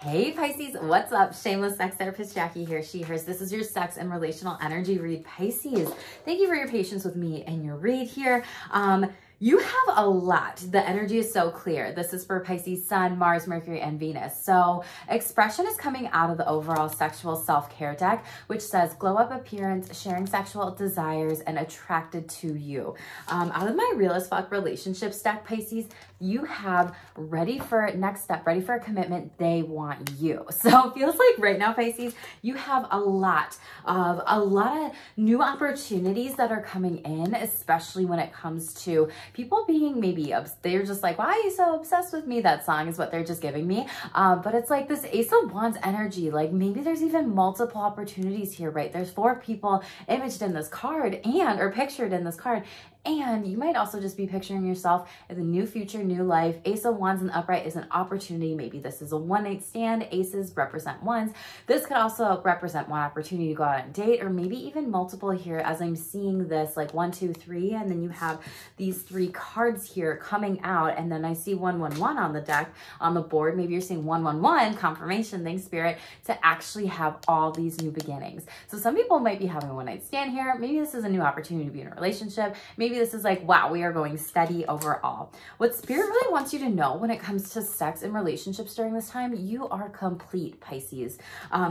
Hey Pisces, what's up? Shameless sex therapist Jackie here, she, hers. This is your sex and relational energy read, Pisces. Thank you for your patience with me and your read here. You have a lot. The energy is so clear. This is for Pisces, Sun, Mars, Mercury, and Venus. So expression is coming out of the overall sexual self-care deck, which says glow up appearance, sharing sexual desires, and attracted to you. Out of my real as fuck relationships deck, Pisces, you have ready for next step, ready for a commitment. They want you. So it feels like right now, Pisces, you have a lot of new opportunities that are coming in, especially when it comes to people being maybe, they're just like, why are you so obsessed with me? That song is what they're just giving me. But it's like this Ace of Wands energy. Like maybe there's even multiple opportunities here, right? There's 4 people imaged in this card or pictured in this card. And you might also just be picturing yourself as a new future, new life. Ace of Wands in the upright is an opportunity. Maybe this is a one-night stand. Aces represent ones. This could also represent one opportunity to go out on a date, or maybe even multiple here, as I'm seeing this like 1, 2, 3, and then you have these 3 cards here coming out, and then I see 111 on the deck, on the board. Maybe you're seeing 111, confirmation, thanks Spirit, to actually have all these new beginnings. So some people might be having a one-night stand here. Maybe this is a new opportunity to be in a relationship. Maybe this is like, wow, we are going steady overall. What Spirit really wants you to know when it comes to sex and relationships during this time, you are complete, Pisces.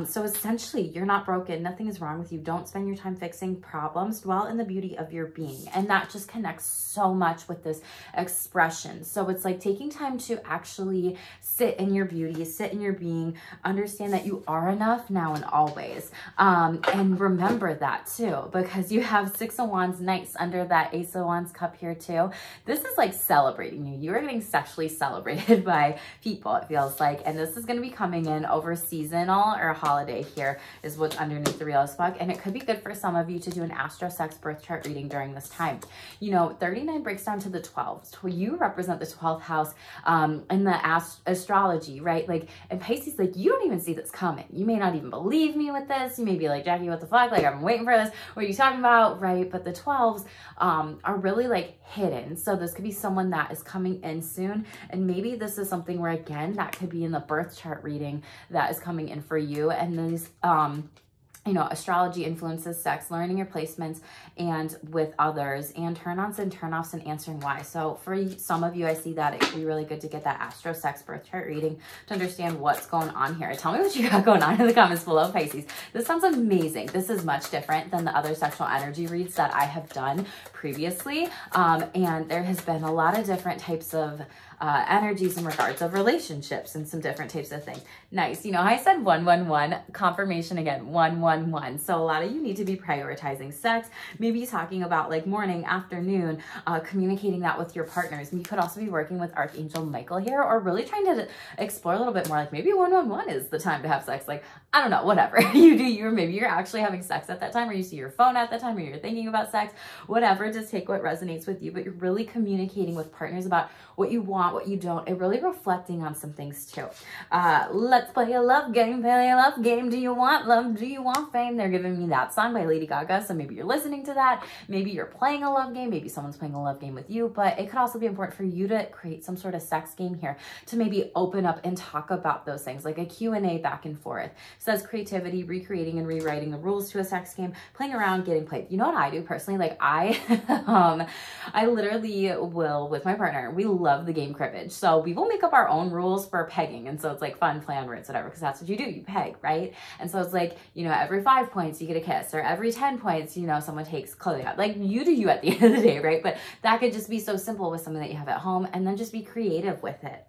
So essentially, you're not broken. Nothing is wrong with you. Don't spend your time fixing problems. Dwell in the beauty of your being. And that just connects so much with this expression. So it's like taking time to actually sit in your beauty, sit in your being, understand that you are enough now and always. And remember that too, because you have 6 of Wands, nice, under that Ace of Wands cup here too. This is like celebrating you. You are getting sexually celebrated by people, it feels like. And this is going to be coming in over seasonal or holiday here is what's underneath the real as fuck. And it could be good for some of you to do an astro sex birth chart reading during this time. You know, 39 breaks down to the 12. So you represent the 12th house in the astrology, right? Like, and Pisces, like, you don't even see this coming. You may not even believe me with this. You may be like, Jackie, what the fuck? Like, I've been waiting for this. What are you talking about? Right? But the 12s are really like hidden. So this could be someone that is coming in soon. And maybe this is something where, again, that could be in the birth chart reading that is coming in for you. And these, you know, astrology influences sex, learning your placements and with others, and turn-ons and turn-offs, and answering why. So for some of you, I see that it could be really good to get that astro sex birth chart reading to understand what's going on here. Tell me what you got going on in the comments below, Pisces. This sounds amazing. This is much different than the other sexual energy reads that I have done previously. And there has been a lot of different types of energies in regards of relationships and some different types of things. Nice. You know, I said 111, confirmation again, 111. So a lot of you need to be prioritizing sex, maybe talking about like morning, afternoon, communicating that with your partners. And you could also be working with Archangel Michael here, or really trying to explore a little bit more, like maybe 111 is the time to have sex. Like, I don't know, whatever you do, or maybe you're actually having sex at that time, or you see your phone at that time, or you're thinking about sex, whatever, just take what resonates with you. But you're really communicating with partners about what you want, what you don't, and really reflecting on some things too. Let's play a love game, play a love game. Do you want love? Do you want fame? They're giving me that song by Lady Gaga. So maybe you're listening to that. Maybe you're playing a love game. Maybe someone's playing a love game with you, but it could also be important for you to create some sort of sex game here to maybe open up and talk about those things, like a Q&A back and forth. It says creativity, recreating and rewriting the rules to a sex game, playing around, getting played. You know what I do personally? Like I literally will, with my partner, we love the game cribbage. So we will make up our own rules for pegging. And so it's like fun, play on words, whatever, because that's what you do. You peg, right? And so it's like, you know, every 5 points you get a kiss, or every 10 points, you know, someone takes clothing out. Like you do you at the end of the day, right? But that could just be so simple with something that you have at home, and then just be creative with it.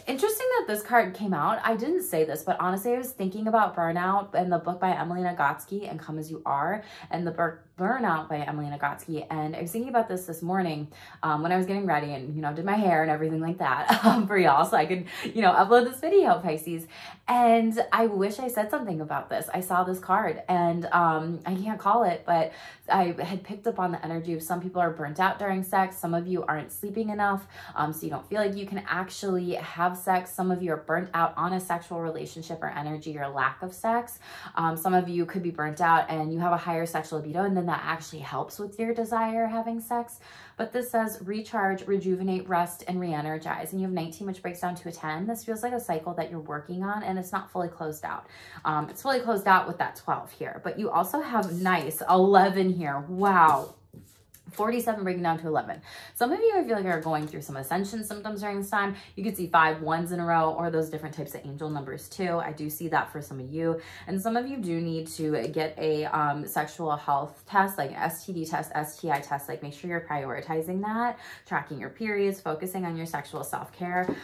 Interesting that this card came out. I didn't say this, but honestly, I was thinking about Burnout and the book by Emily Nagoski and Come As You Are, and the Burnout by Emily Nagoski. And I was thinking about this morning when I was getting ready and, you know, did my hair and everything like that for y'all so I could, you know, upload this video, Pisces. And I wish I said something about this. I saw this card and I can't call it, but I had picked up on the energy of some people are burnt out during sex. Some of you aren't sleeping enough, so you don't feel like you can actually have sex. Some of you are burnt out on a sexual relationship or energy or lack of sex. Some of you could be burnt out and you have a higher sexual libido, and then something that actually helps with your desire having sex. But this says recharge, rejuvenate, rest, and re-energize. And you have 19, which breaks down to a 10. This feels like a cycle that you're working on, and it's not fully closed out. It's fully closed out with that 12 here, but you also have nice 11 here. Wow. 47 breaking down to 11. Some of you, I feel like, are going through some ascension symptoms during this time. You could see 5 1s in a row, or those different types of angel numbers too. I do see that for some of you. And some of you do need to get a sexual health test, like an STD test, STI test. Like, make sure you're prioritizing that, tracking your periods, focusing on your sexual self-care.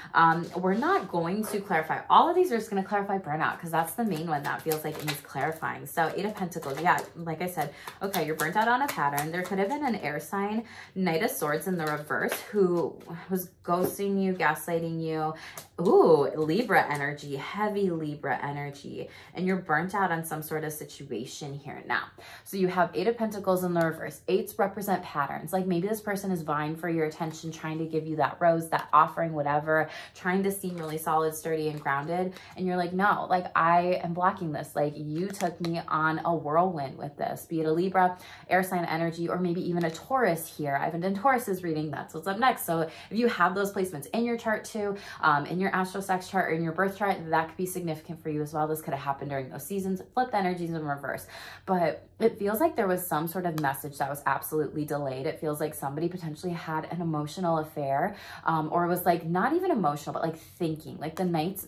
We're not going to clarify all of these. We're just going to clarify burnout, because that's the main one that feels like it needs clarifying. So 8 of Pentacles, yeah, like I said, okay, you're burnt out on a pattern. There could have been an air sign, Knight of Swords in the reverse, who was ghosting you, gaslighting you. Ooh, Libra energy, heavy Libra energy, and you're burnt out on some sort of situation here now. So you have 8 of Pentacles in the reverse. 8s represent patterns. Like, maybe this person is vying for your attention, trying to give you that rose, that offering, whatever, trying to seem really solid, sturdy, and grounded. And you're like, no, like, I am blocking this. Like, you took me on a whirlwind with this, be it a Libra, air sign energy, or maybe even a Taurus here. I haven't done Taurus's reading. That's what's up next. So if you have those placements in your chart too, in your astral sex chart or in your birth chart, that could be significant for you as well. This could have happened during those seasons. Flipped energies in reverse. But it feels like there was some sort of message that was absolutely delayed. It feels like somebody potentially had an emotional affair, or was like not even emotional, but like thinking. Like the Knights,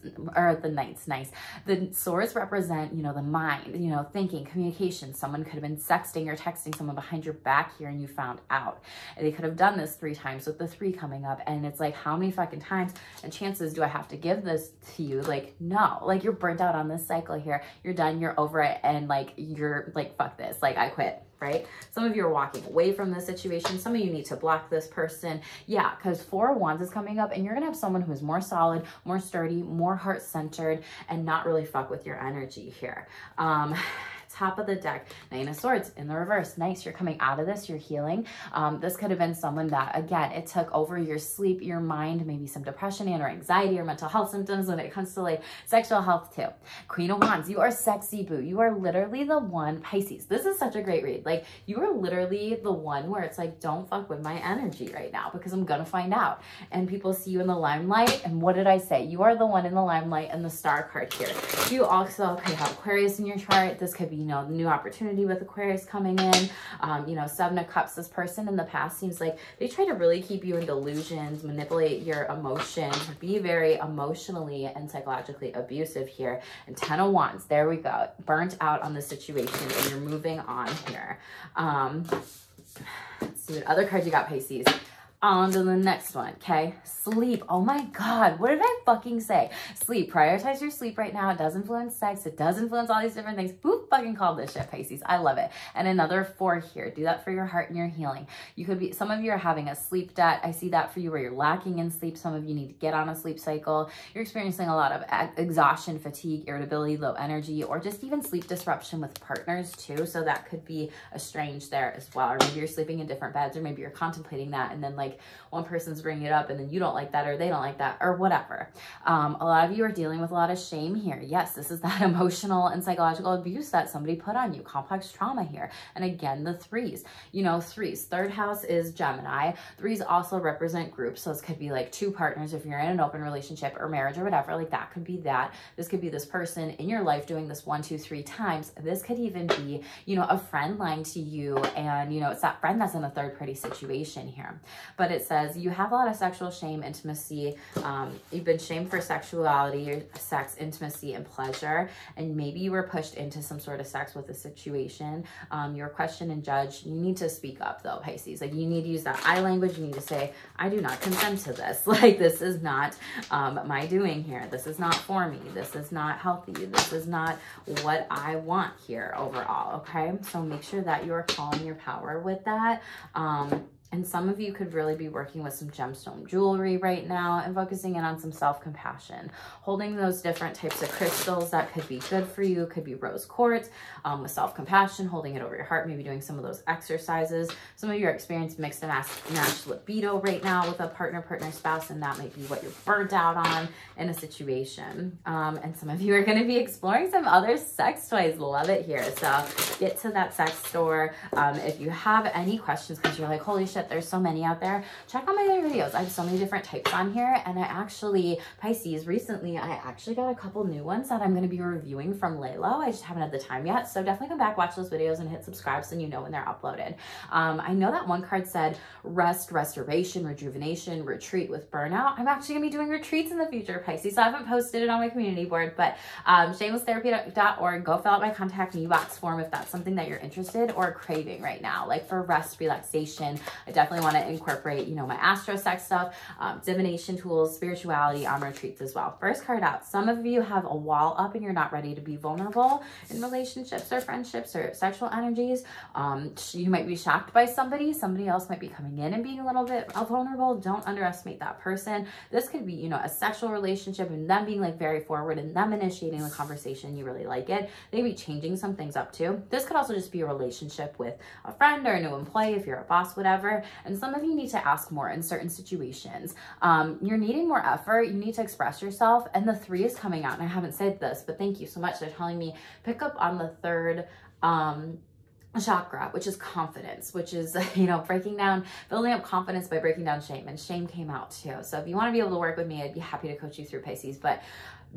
nice. The swords represent, you know, the mind, you know, thinking, communication. Someone could have been sexting or texting someone behind your back here, and you found out. And they could have done this 3 times with the 3 coming up. And it's like, how many fucking times and chances do I have to give this to you? Like, no, like, you're burnt out on this cycle here. You're done. You're over it. And like, you're like, fuck this. Like, I quit. Right? Some of you are walking away from this situation. Some of you need to block this person. Yeah, because 4 of Wands is coming up, and you're going to have someone who is more solid, more sturdy, more heart-centered, and not really fuck with your energy here. Top of the deck, 9 of Swords in the reverse. Nice. You're coming out of this. You're healing. This could have been someone that, again, it took over your sleep, your mind, maybe some depression and or anxiety or mental health symptoms when it comes to like sexual health too. Queen of Wands, you are sexy boo. You are literally the one. Pisces, this is such a great read. Like, you are literally the one where it's like, don't fuck with my energy right now, because I'm gonna find out. And people see you in the limelight. And what did I say? You are the one in the limelight, and the star card here. You also could have Aquarius in your chart. This could be, you know, new opportunity with Aquarius coming in. You know, 7 of Cups, this person in the past seems like they try to really keep you in delusions, manipulate your emotions, be very emotionally and psychologically abusive here. And 10 of Wands, there we go. Burnt out on the situation, and you're moving on here. Let's see what other cards you got, Pisces. On to the next one, okay? Sleep. Oh my God, what did I fucking say? Sleep. Prioritize your sleep right now. It does influence sex. It does influence all these different things. Who fucking called this shit, Pisces? I love it. And another 4 here. Do that for your heart and your healing. You could be, some of you are having a sleep debt. I see that for you where you're lacking in sleep. Some of you need to get on a sleep cycle. You're experiencing a lot of exhaustion, fatigue, irritability, low energy, or just even sleep disruption with partners too. So that could be estranged there as well. Or maybe you're sleeping in different beds, or maybe you're contemplating that, and then like one person's bringing it up and then you don't like that, or they don't like that, or whatever. A lot of you are dealing with a lot of shame here. Yes, this is that emotional and psychological abuse that somebody put on you, complex trauma here. And again, the 3s, you know, 3s, 3rd house is Gemini. 3s also represent groups. So this could be like 2 partners if you're in an open relationship or marriage or whatever, like that could be that. This could be this person in your life doing this 1, 2, 3 times. This could even be, you know, a friend lying to you, and, you know, it's that friend that's in a third party situation here. But it says you have a lot of sexual shame, intimacy. You've been shamed for sexuality, sex, intimacy, and pleasure. And maybe you were pushed into some sort of sex with a situation. You're questioned and judged. You need to speak up though, Pisces. Like, you need to use that I language. You need to say, I do not consent to this. Like, this is not my doing here. This is not for me. This is not healthy. This is not what I want here overall. Okay. So make sure that you're calling your power with that. And some of you could really be working with some gemstone jewelry right now and focusing in on some self-compassion, holding those different types of crystals that could be good for you. Could be rose quartz with self-compassion, holding it over your heart, maybe doing some of those exercises. Some of you are experiencing mixed and matched libido right now with a partner, spouse, and that might be what you're burnt out on in a situation. And some of you are going to be exploring some other sex toys. Love it here. So get to that sex store. If you have any questions, because you're like, holy shit, there's so many out there, check out my other videos. I have so many different types on here. And I actually, Pisces, recently, I actually got a couple new ones that I'm going to be reviewing from Laylo. I just haven't had the time yet. So definitely come back, watch those videos, and hit subscribe so you know when they're uploaded. I know that one card said rest, restoration, rejuvenation, retreat with burnout. I'm actually going to be doing retreats in the future, Pisces. So I haven't posted it on my community board, but shamelesstherapy.org, go fill out my contact me box form if that's something that you're interested or craving right now, like for rest, relaxation. I definitely want to incorporate, you know, my astro sex stuff, divination tools, spirituality on retreats as well. First card out. Some of you have a wall up and you're not ready to be vulnerable in relationships or friendships or sexual energies. You might be shocked by somebody else might be coming in and being a little bit vulnerable. Don't underestimate that person. This could be, you know, a sexual relationship and them being like very forward and them initiating the conversation. You really like it. Maybe changing some things up too. This could also just be a relationship with a friend or a new employee if you're a boss, whatever. And some of you need to ask more in certain situations. You're needing more effort. You need to express yourself. And the 3 is coming out. And I haven't said this, but thank you so much. They're telling me pick up on the 3rd chakra, which is confidence, which is, you know, building up confidence by breaking down shame. And shame came out too. So if you want to be able to work with me, I'd be happy to coach you through, Pisces. But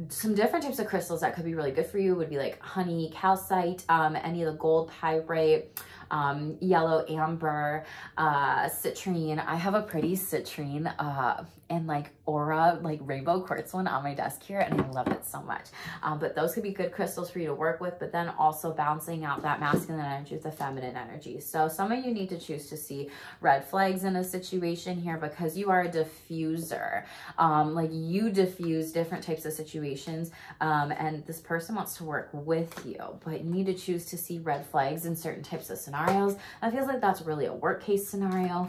some different types of crystals that could be really good for you would be like honey, calcite, any of the gold, pyrite, yellow amber, citrine. I have a pretty citrine and like aura, like rainbow quartz one on my desk here, and I love it so much. But those could be good crystals for you to work with, but then also balancing out that masculine energy with the feminine energy. So some of you need to choose to see red flags in a situation here because you are a diffuser. Like you diffuse different types of situations, and this person wants to work with you, but you need to choose to see red flags in certain types of scenarios. I feel like that's really a work case scenario.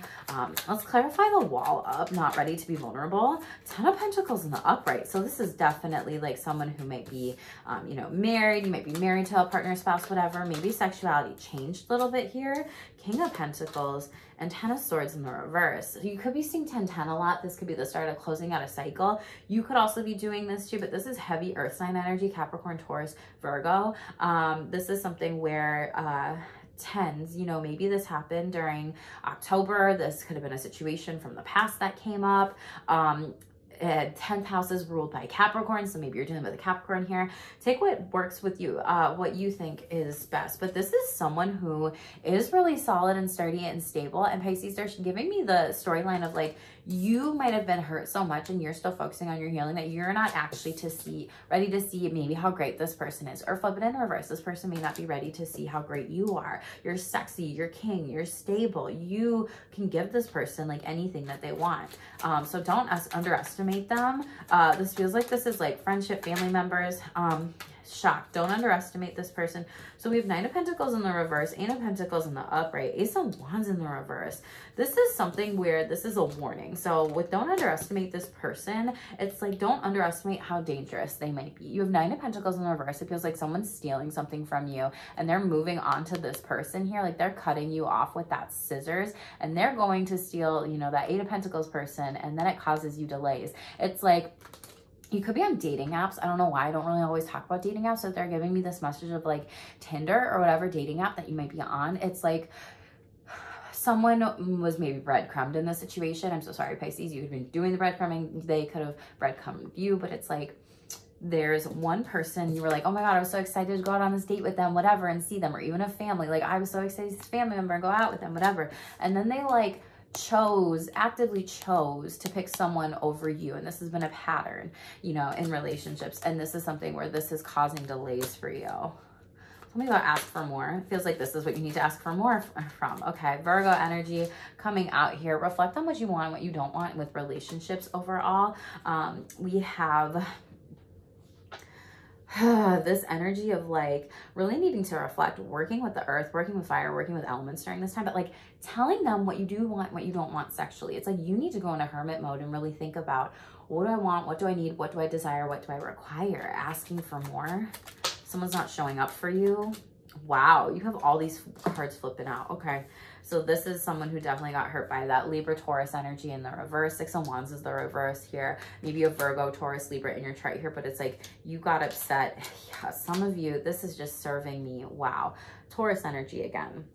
Let's clarify the wall up, not ready to be vulnerable. 10 of Pentacles in the upright. So this is definitely like someone who might be, you know, married. You might be married to a partner, spouse, whatever. Maybe sexuality changed a little bit here. King of Pentacles and 10 of Swords in the reverse. So you could be seeing 10-10 a lot. This could be the start of closing out a cycle. You could also be doing this too, but this is heavy earth sign energy, Capricorn, Taurus, Virgo. This is something where, 10s, you know, maybe this happened during October. This could have been a situation from the past that came up. 10th house is ruled by Capricorn, so maybe you're dealing with a Capricorn here. Take what works with you, what you think is best. But this is someone who is really solid and sturdy and stable. And Pisces, they're giving me the storyline of like, you might have been hurt so much and you're still focusing on your healing that you're not actually ready to see maybe how great this person is. Or flip it in reverse. This person may not be ready to see how great you are. You're sexy, you're king, you're stable. You can give this person like anything that they want. So don't underestimate them. This feels like this is like friendship, family members. Shocked. Don't underestimate this person. So we have 9 of Pentacles in the reverse, 8 of Pentacles in the upright, Ace of Wands in the reverse. This is something where this is a warning. So with don't underestimate this person, it's like don't underestimate how dangerous they might be. You have 9 of Pentacles in the reverse. It feels like someone's stealing something from you and they're moving on to this person here. Like they're cutting you off with that scissors and they're going to steal, you know, that 8 of Pentacles person, and then it causes you delays. It's like, you could be on dating apps. I don't know why I don't really always talk about dating apps. So they're giving me this message of like Tinder or whatever dating app that you might be on. It's like someone was maybe breadcrumbed in this situation. I'm so sorry, Pisces. You've been doing the breadcrumbing. They could have breadcrumbed you, but it's like there's one person you were like, oh my God, I was so excited to go out on this date with them, whatever, and see them, or even a family. Like I was so excited to see this family member and go out with them, whatever. And then they like actively chose to pick someone over you. And this has been a pattern, you know, in relationships. And this is something where this is causing delays for you. Something about ask for more. It feels like this is what you need to ask for more from. Okay, Virgo energy coming out here. Reflect on what you want and what you don't want with relationships overall. We have this energy of like really needing to reflect, working with the earth, working with fire, working with elements during this time, but like telling them what you do want, what you don't want sexually. It's like you need to go into hermit mode and really think about, what do I want? What do I need? What do I desire? What do I require? Asking for more. Someone's not showing up for you. Wow, you have all these cards flipping out. Okay, so this is someone who definitely got hurt by that Libra, Taurus energy in the reverse. Six of Wands is the reverse here. Maybe a Virgo, Taurus, Libra in your chart here, but it's like you got upset. Yeah, some of you, this is just serving me. Wow, Taurus energy again.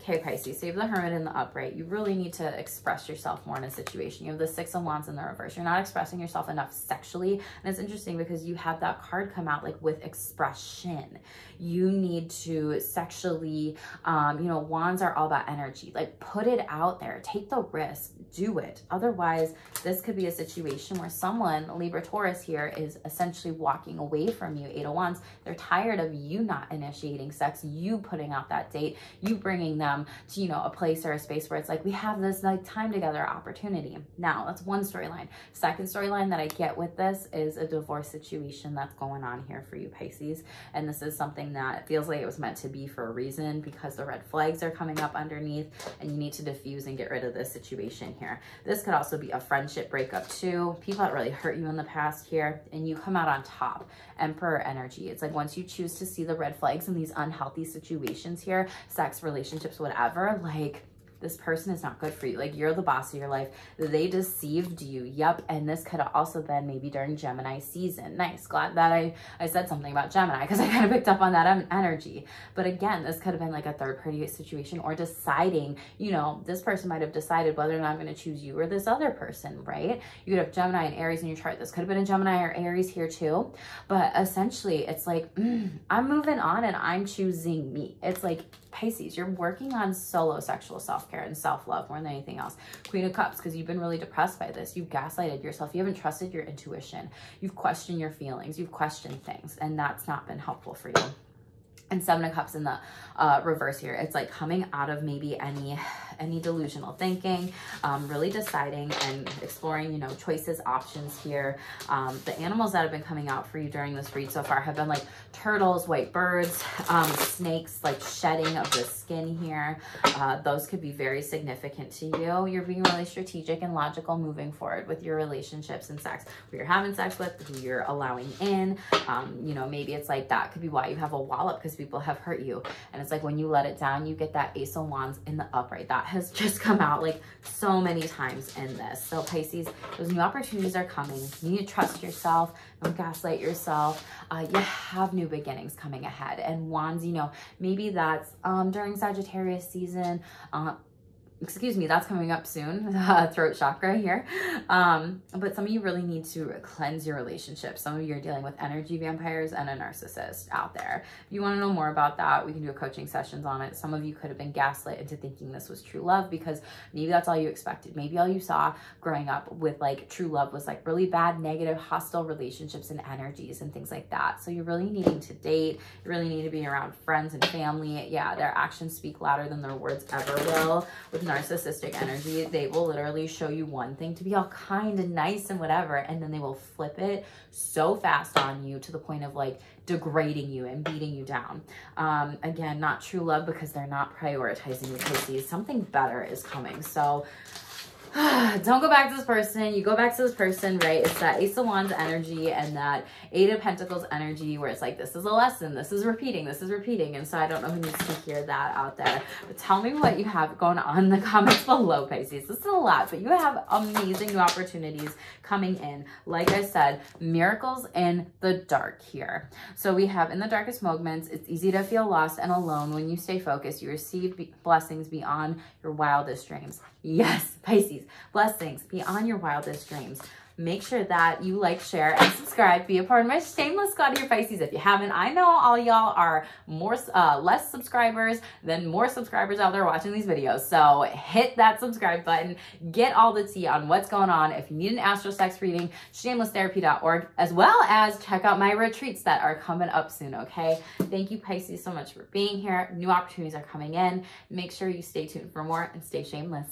Okay, Pisces, so you have the Hermit in the upright. You really need to express yourself more in a situation. You have the Six of Wands in the reverse. You're not expressing yourself enough sexually. And it's interesting because you have that card come out like with expression. You need to sexually, you know, wands are all about energy. Like put it out there, take the risk, do it. Otherwise, this could be a situation where someone, Libra, Taurus here, is essentially walking away from you. Eight of Wands, they're tired of you not initiating sex, you putting out that date, you bringing them to, you know, a place or a space where it's like, we have this like time together opportunity. Now, that's one storyline. Second storyline that I get with this is a divorce situation that's going on here for you, Pisces. And this is something that feels like it was meant to be for a reason, because the red flags are coming up underneath and you need to diffuse and get rid of this situation here. This could also be a friendship breakup too. People that really hurt you in the past here, and you come out on top. Emperor energy. It's like once you choose to see the red flags in these unhealthy situations here, sex, relationships, whatever, like this person is not good for you. Like you're the boss of your life. They deceived you. Yep. And this could have also been maybe during Gemini season. Nice. Glad that I said something about Gemini, because I kind of picked up on that energy. But again, this could have been like a third party situation, or deciding, you know, this person might have decided whether or not I'm going to choose you or this other person, right? You could have Gemini and Aries in your chart. This could have been a Gemini or Aries here too. But essentially it's like, I'm moving on and I'm choosing me. It's like, Pisces, you're working on solo sexual self-care and self-love more than anything else. Queen of Cups, because you've been really depressed by this. You've gaslighted yourself. You haven't trusted your intuition. You've questioned your feelings. You've questioned things, and that's not been helpful for you. And Seven of Cups in the reverse here. It's like coming out of maybe any delusional thinking, really deciding and exploring, you know, choices, options here. The animals that have been coming out for you during this read so far have been like turtles, white birds, snakes, like shedding of the skin here. Those could be very significant to you. You're being really strategic and logical moving forward with your relationships and sex. Who you're having sex with, who you're allowing in. You know, maybe it's like that could be why you have a wallop, because people have hurt you. And it's like when you let it down, you get that Ace of Wands in the upright. That has just come out like so many times in this. So Pisces, those new opportunities are coming. You need to trust yourself. Don't gaslight yourself. You have new beginnings coming ahead. And Wands, you know, maybe that's during Sagittarius season. Excuse me, that's coming up soon, throat chakra here. But some of you really need to cleanse your relationships. Some of you are dealing with energy vampires and a narcissist out there. If you want to know more about that, we can do a coaching sessions on it. Some of you could have been gaslit into thinking this was true love, because maybe that's all you expected. Maybe all you saw growing up with like true love was like really bad, negative, hostile relationships and energies and things like that. So you're really needing to date. You really need to be around friends and family. Yeah, their actions speak louder than their words ever will. With narcissistic energy, they will literally show you one thing to be all kind and nice and whatever, and then they will flip it so fast on you to the point of like degrading you and beating you down. Again, not true love, because they're not prioritizing you, Pisces. Something better is coming. So don't go back to this person. You go back to this person, right? It's that Ace of Wands energy and that Eight of Pentacles energy where it's like, this is a lesson. This is repeating. This is repeating. And so I don't know who needs to hear that out there. But tell me what you have going on in the comments below, Pisces. This is a lot, but you have amazing new opportunities coming in. Like I said, miracles in the dark here. So we have in the darkest moments, it's easy to feel lost and alone. When you stay focused, you receive blessings beyond your wildest dreams. Yes, Pisces, blessings beyond your wildest dreams. Make sure that you like, share, and subscribe. Be a part of my Shameless squad here, Pisces. If you haven't, I know all y'all are less subscribers than more subscribers out there watching these videos. So hit that subscribe button. Get all the tea on what's going on. If you need an astral sex reading, shamelesstherapy.org, as well as check out my retreats that are coming up soon, okay? Thank you, Pisces, so much for being here. New opportunities are coming in. Make sure you stay tuned for more and stay shameless.